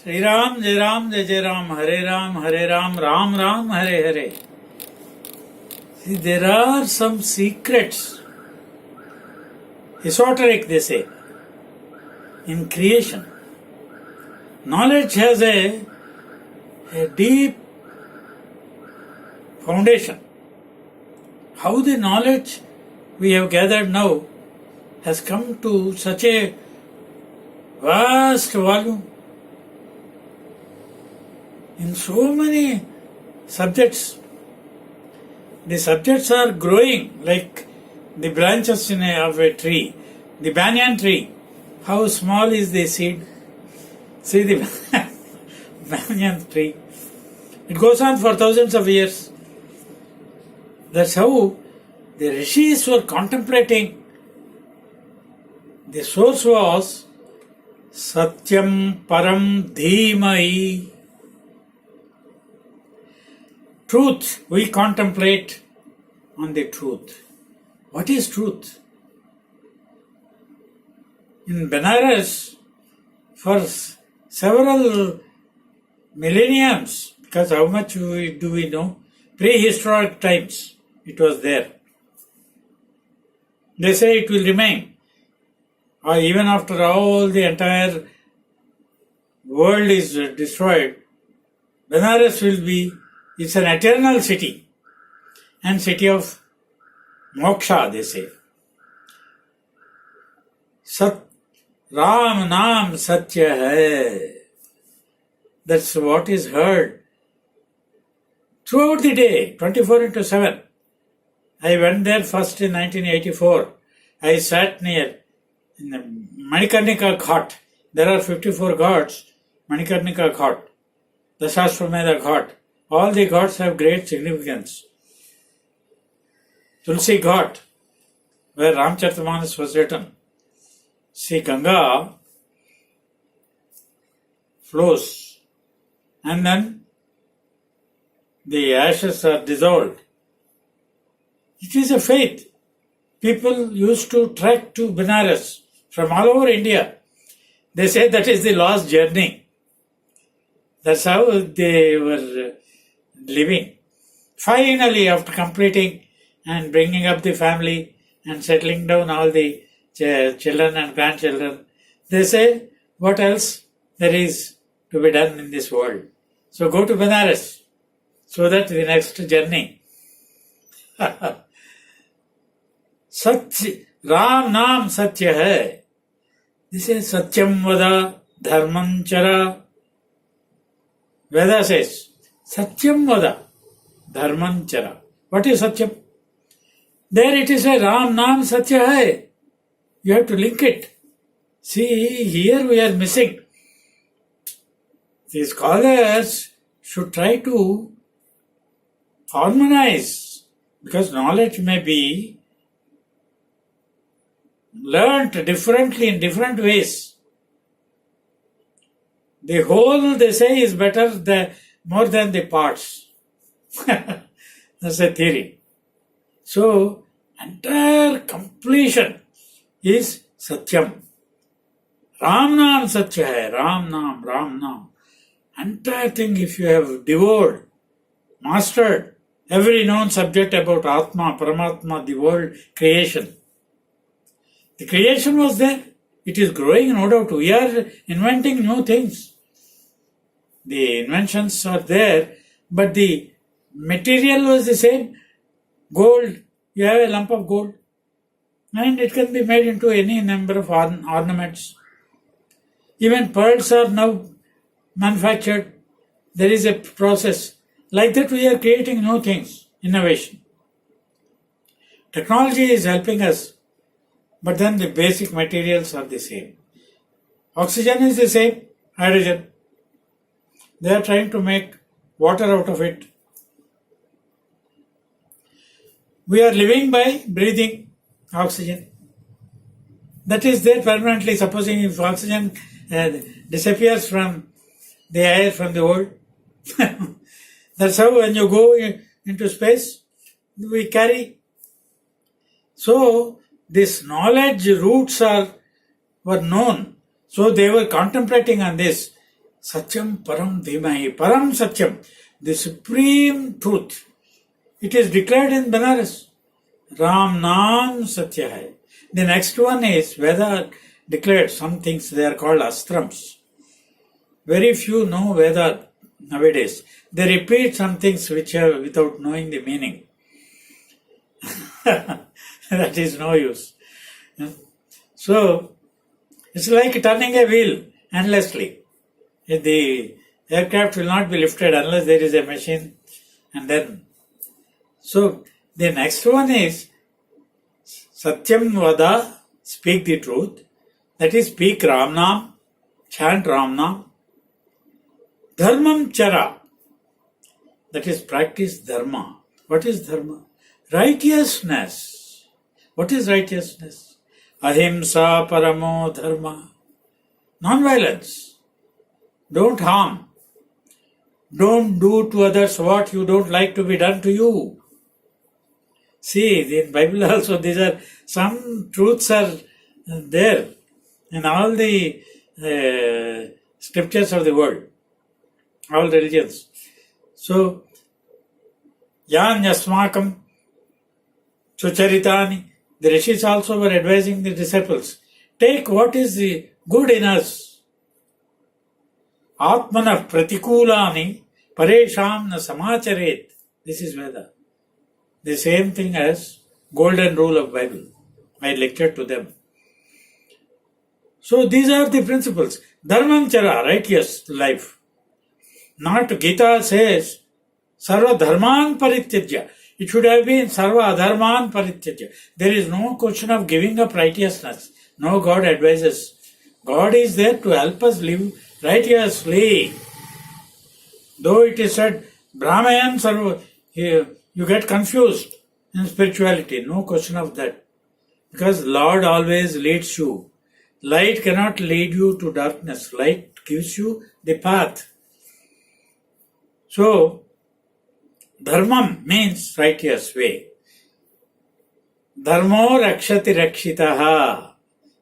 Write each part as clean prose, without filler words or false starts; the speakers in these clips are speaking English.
Sri Ram, Jai Ram, Hare Ram, Hare Ram, Ram Ram, Hare Hare. See, there are some secrets, esoteric they say, in creation. Knowledge has a deep foundation. How the knowledge we have gathered now has come to such a vast volume in so many subjects. The subjects are growing like the branches of a tree. The banyan tree, how small is the seed? See the banyan tree. It goes on for thousands of years. That's how the Rishis were contemplating. The source was Satyam Param Dhimai. Truth, we contemplate on the truth. What is truth? In Benaras, for several millenniums, because how much do we know? Prehistoric times, it was there. They say it will remain. Or even after all the entire world is destroyed, Benaras will be, it's an eternal city and city of Moksha, they say. Ramnam Satya hai. That's what is heard throughout the day, 24/7. I went there first in 1984. I sat near in the Manikarnika Ghat. There are 54 ghats, Manikarnika Ghat, the Shashwamedha Ghat. All the ghats have great significance. Tulsi Ghat, where Ramcharitamanas was written. See, Ganga flows and then the ashes are dissolved. It is a faith. People used to trek to Benaras from all over India. They say that is the lost journey. That's how they were living. Finally, after completing and bringing up the family and settling down all the children and grandchildren, they say, what else there is to be done in this world? So go to Benaras, so that the next journey. Satya, Ram Nam Satya hai. This is Satyamvada, Dharmam, chara. Veda says, Satyamvada, Dharmam, chara. What is Satyam? There it is a Ram Nam Satya hai. You have to link it. See, here we are missing. The scholars should try to harmonize, because knowledge may be learnt differently in different ways. The whole, they say, is better more than the parts. That's a theory. So, entire completion is Satyam. Ram Nam Satya hai, Ram Nam, Ram Nam. Entire thing, if you have devoured, mastered every known subject about Atma, Paramatma, the world, creation. The creation was there. It is growing, no doubt. We are inventing new things. The inventions are there, but the material was the same. Gold, you have a lump of gold, and it can be made into any number of ornaments. Even pearls are now manufactured. There is a process. Like that, we are creating new things, innovation. Technology is helping us, but then the basic materials are the same. Oxygen is the same, hydrogen. They are trying to make water out of it. We are living by breathing oxygen. That is there permanently. Supposing if oxygen disappears from the air, from the world, that's how when you go into space, we carry. So, this knowledge roots were known. So, they were contemplating on this. Satyam Param Dhimahi. Param Satyam, the supreme truth. It is declared in Benaras. Ramnam Satya hai. The next one is Veda declared some things, they are called ashrams. Very few know Veda nowadays. They repeat some things which are without knowing the meaning. That is no use. So, it's like turning a wheel endlessly. The aircraft will not be lifted unless there is a machine. And then, so the next one is Satyamvada, speak the truth. That is, speak Ramnam, chant Ramnam. Dharmam chara, that is, practice dharma. What is dharma? Righteousness. What is righteousness? Ahimsa paramo dharma. Non-violence. Don't harm. Don't do to others what you don't like to be done to you. See, in Bible also these are, some truths are there in all the scriptures of the world, all religions. So, yan yasmakam sucharitani. The Rishis also were advising the disciples, take what is the good in us. Atmana pratikulani paresham na samacharet. This is Veda. The same thing as golden rule of Bible. I lectured to them. So these are the principles. Dharmam chara, righteous life. Not Gita says, sarva dharman parityajya. It should have been sarva adharman parityajya. There is no question of giving up righteousness. No, God advises. God is there to help us live righteously. Though it is said, Brahmayan sarva, you get confused in spirituality. No question of that. Because Lord always leads you. Light cannot lead you to darkness. Light gives you the path. So, Dharmam means righteous way. Dharmo rakshati rakshitaha.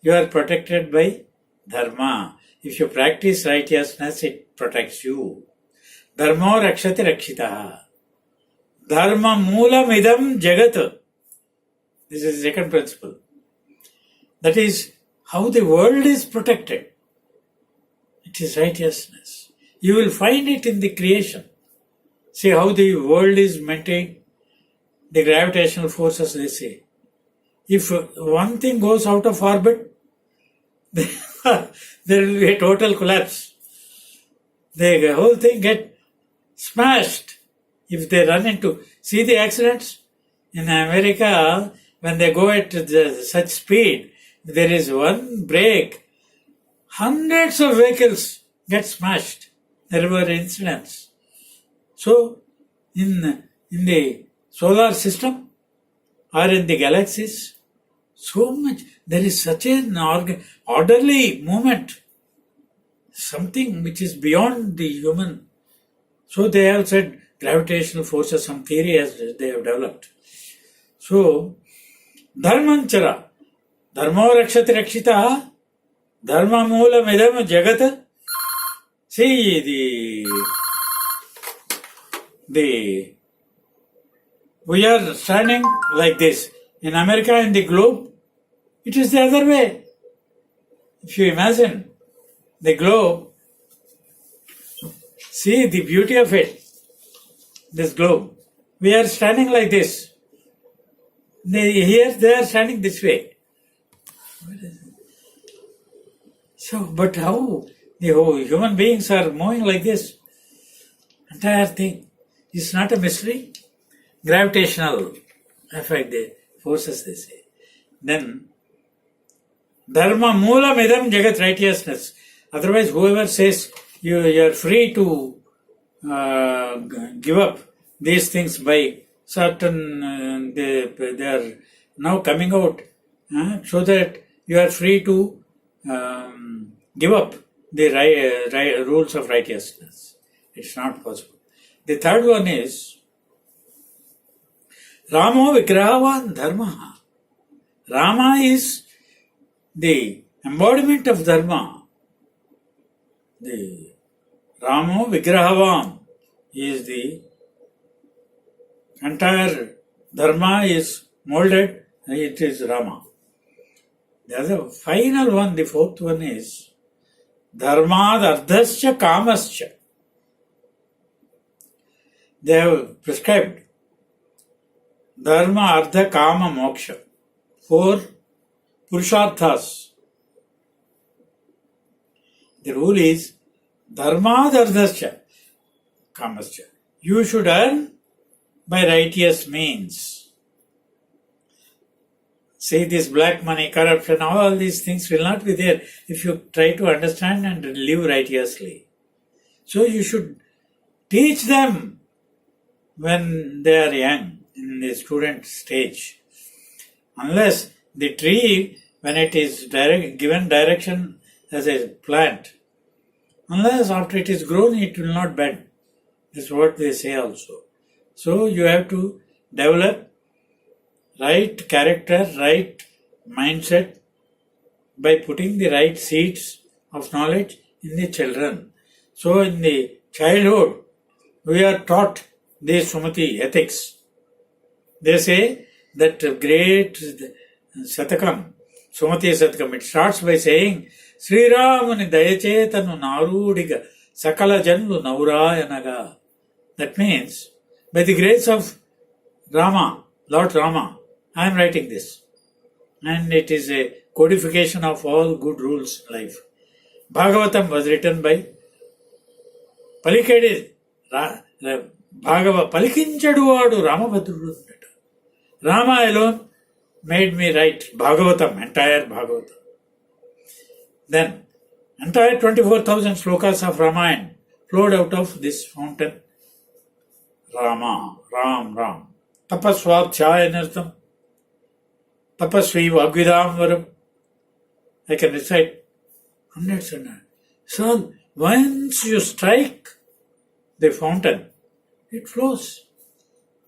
You are protected by Dharma. If you practice righteousness, it protects you. Dharmo rakshati rakshitaha. Dharma moolam idam jagat. This is the second principle. That is how the world is protected. It is righteousness. You will find it in the creation. See how the world is maintained. The gravitational forces, they say. If one thing goes out of orbit, there will be a total collapse. The whole thing get smashed if they run into. See the accidents? In America, when they go at such speed, there is one break, hundreds of vehicles get smashed. There were incidents. So, in the solar system or in the galaxies, so much, there is such an orderly movement, something which is beyond the human. So they have said gravitational forces, some theory as they have developed. So, Dharmam chara, Dharmo rakshati rakshita, Dharma moolam idam jagat. See we are standing like this. In America, in the globe, it is the other way. If you imagine the globe, see the beauty of it, this globe. We are standing like this. Here they are standing this way. So, but how the whole human beings are moving like this? Entire thing is not a mystery. Gravitational effect, the forces, they say. Then, Dharma moolam idam jagat, righteousness. Otherwise, whoever says you are free to give up these things by certain, they are now coming out so that you are free to give up the rules of righteousness. It's not possible. The third one is Ramo Vigrahavan Dharma. Rama is the embodiment of Dharma. The Ramo Vigrahavam is the entire Dharma is molded, it is Rama. The other final one, the fourth one is Dharmad Ardhascha Kamascha. They have prescribed Dharma Ardha Kama Moksha. 4 Purusharthas. The rule is Dharmad Ardhascha Kamascha. You should earn by righteous means. See, this black money, corruption, all these things will not be there if you try to understand and live righteously. So you should teach them when they are young, in the student stage. Unless the tree, when it is given direction as a plant, unless after it is grown, it will not bend. This is what they say also. So you have to develop right character, right mindset by putting the right seeds of knowledge in the children. So in the childhood, we are taught the Sumati ethics. They say that great Satakam, Sumati Satakam, it starts by saying, Sriramuni Dayachetanu Narudiga Sakala Janlu Naurayanaga. That means, by the grace of Rama, Lord Rama, I am writing this. And it is a codification of all good rules in life. Bhagavatam was written by Palikedi Bhagava Palikinchaduadu Ramabhadrudu. Rama alone made me write Bhagavatam, entire Bhagavatam. Then, entire 24,000 slokas of Ramayana flowed out of this fountain. Rama, Ram. Tapaswadhyayanatham. Tapasvi Vagvidamvaram. I can recite hundreds and hundreds. So, once you strike the fountain, it flows.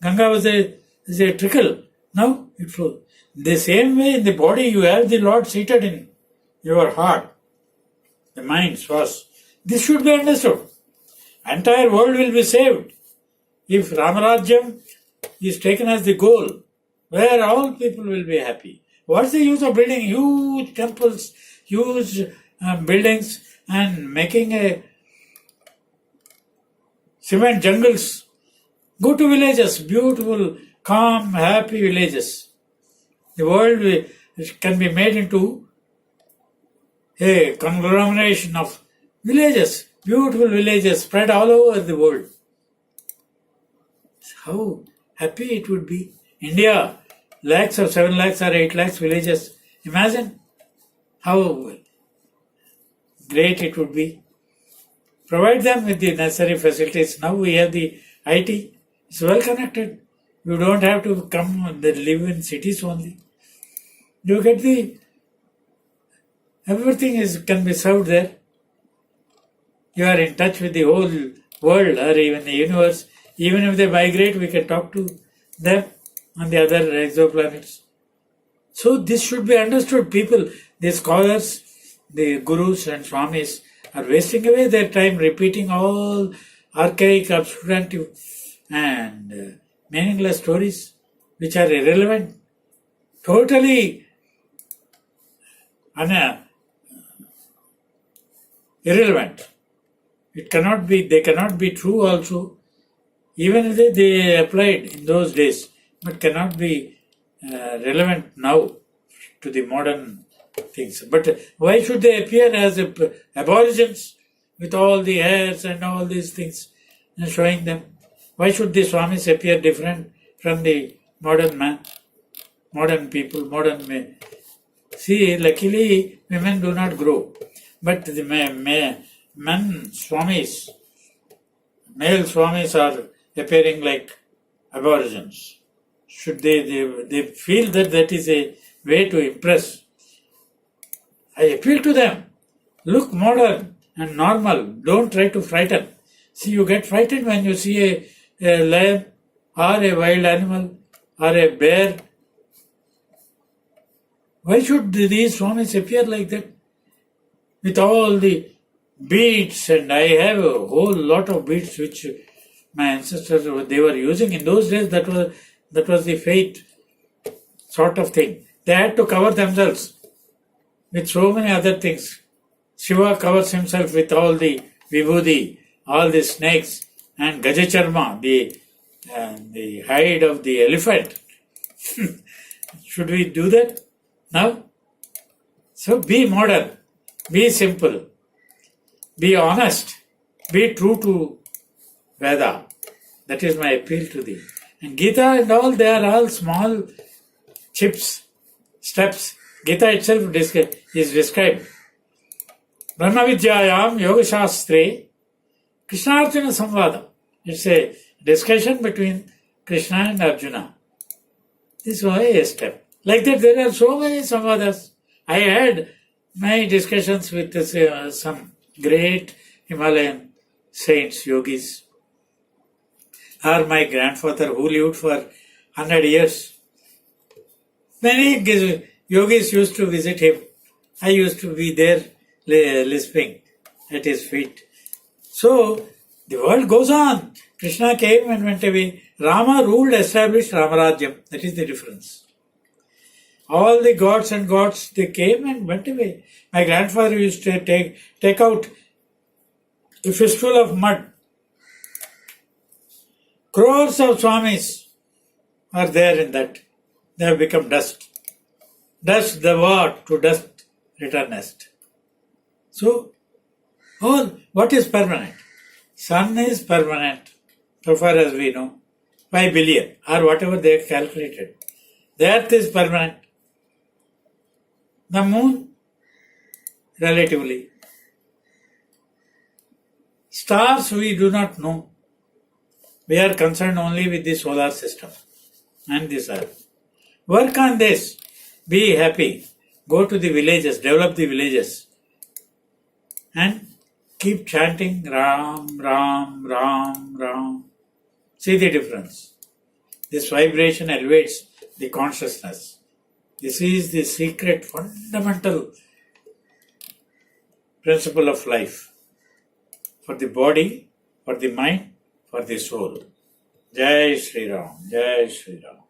Ganga was a trickle. Now it flows. The same way in the body you have the Lord seated in your heart, the mind, swas. This should be understood. Entire world will be saved if Ramarajyam is taken as the goal, where all people will be happy. What's the use of building huge temples, huge buildings and making a cement jungles? Go to villages, beautiful, calm, happy villages. The world can be made into a conglomeration of villages, beautiful villages spread all over the world. How happy it would be. India, lakhs or 7 lakhs or 8 lakhs villages. Imagine how great it would be. Provide them with the necessary facilities. Now we have the IT. It's well connected. You don't have to come and live in cities only. You get everything can be served there. You are in touch with the whole world or even the universe. Even if they migrate, we can talk to them on the other exoplanets. So this should be understood. People, the scholars, the Gurus and Swamis are wasting away their time repeating all archaic, obscurantive and meaningless stories which are irrelevant, totally irrelevant. They cannot be true also, even if they applied in those days, but cannot be relevant now to the modern things. But why should they appear as aborigines with all the hairs and all these things and showing them? Why should the Swamis appear different from the modern man, modern people, modern men? See, luckily women do not grow, but the men Swamis, male Swamis are appearing like aborigines. Should they feel that is a way to impress? I appeal to them. Look modern and normal. Don't try to frighten. See, you get frightened when you see a lion or a wild animal or a bear. Why should these Swamis appear like that? With all the beads, and I have a whole lot of beads which my ancestors they were using in those days. That was the faith sort of thing. They had to cover themselves with so many other things. Shiva covers himself with all the vibhuti, all the snakes, and gajacharma, the hide of the elephant. Should we do that now? So be modern, be simple, be honest, be true to Veda. That is my appeal to thee. And Gita and all, they are all small chips, steps. Gita itself is described. Brahma Vidyayam Yoga Shastre Krishna Arjuna Samvada. It's a discussion between Krishna and Arjuna. This was a step. Like that, there are so many samvadas. I had my discussions with some great Himalayan saints, yogis, or my grandfather who lived for 100 years. Many yogis used to visit him. I used to be there lisping at his feet. So, the world goes on. Krishna came and went away. Rama ruled, established Ramarajyam. That is the difference. All the gods and gods, they came and went away. My grandfather used to take out a fistful of mud. Crores of Swamis are there in that. They have become dust. Dust the what? To dust returnest. So, what is permanent? Sun is permanent, so far as we know, 5 billion or whatever they have calculated. The earth is permanent. The moon, relatively. Stars we do not know. We are concerned only with the solar system and this earth. Work on this. Be happy. Go to the villages, develop the villages. And keep chanting Ram, Ram, Ram, Ram. See the difference. This vibration elevates the consciousness. This is the secret, fundamental principle of life. For the body, for the mind, for the soul. Jai Shri Ram, Jai Shri Ram.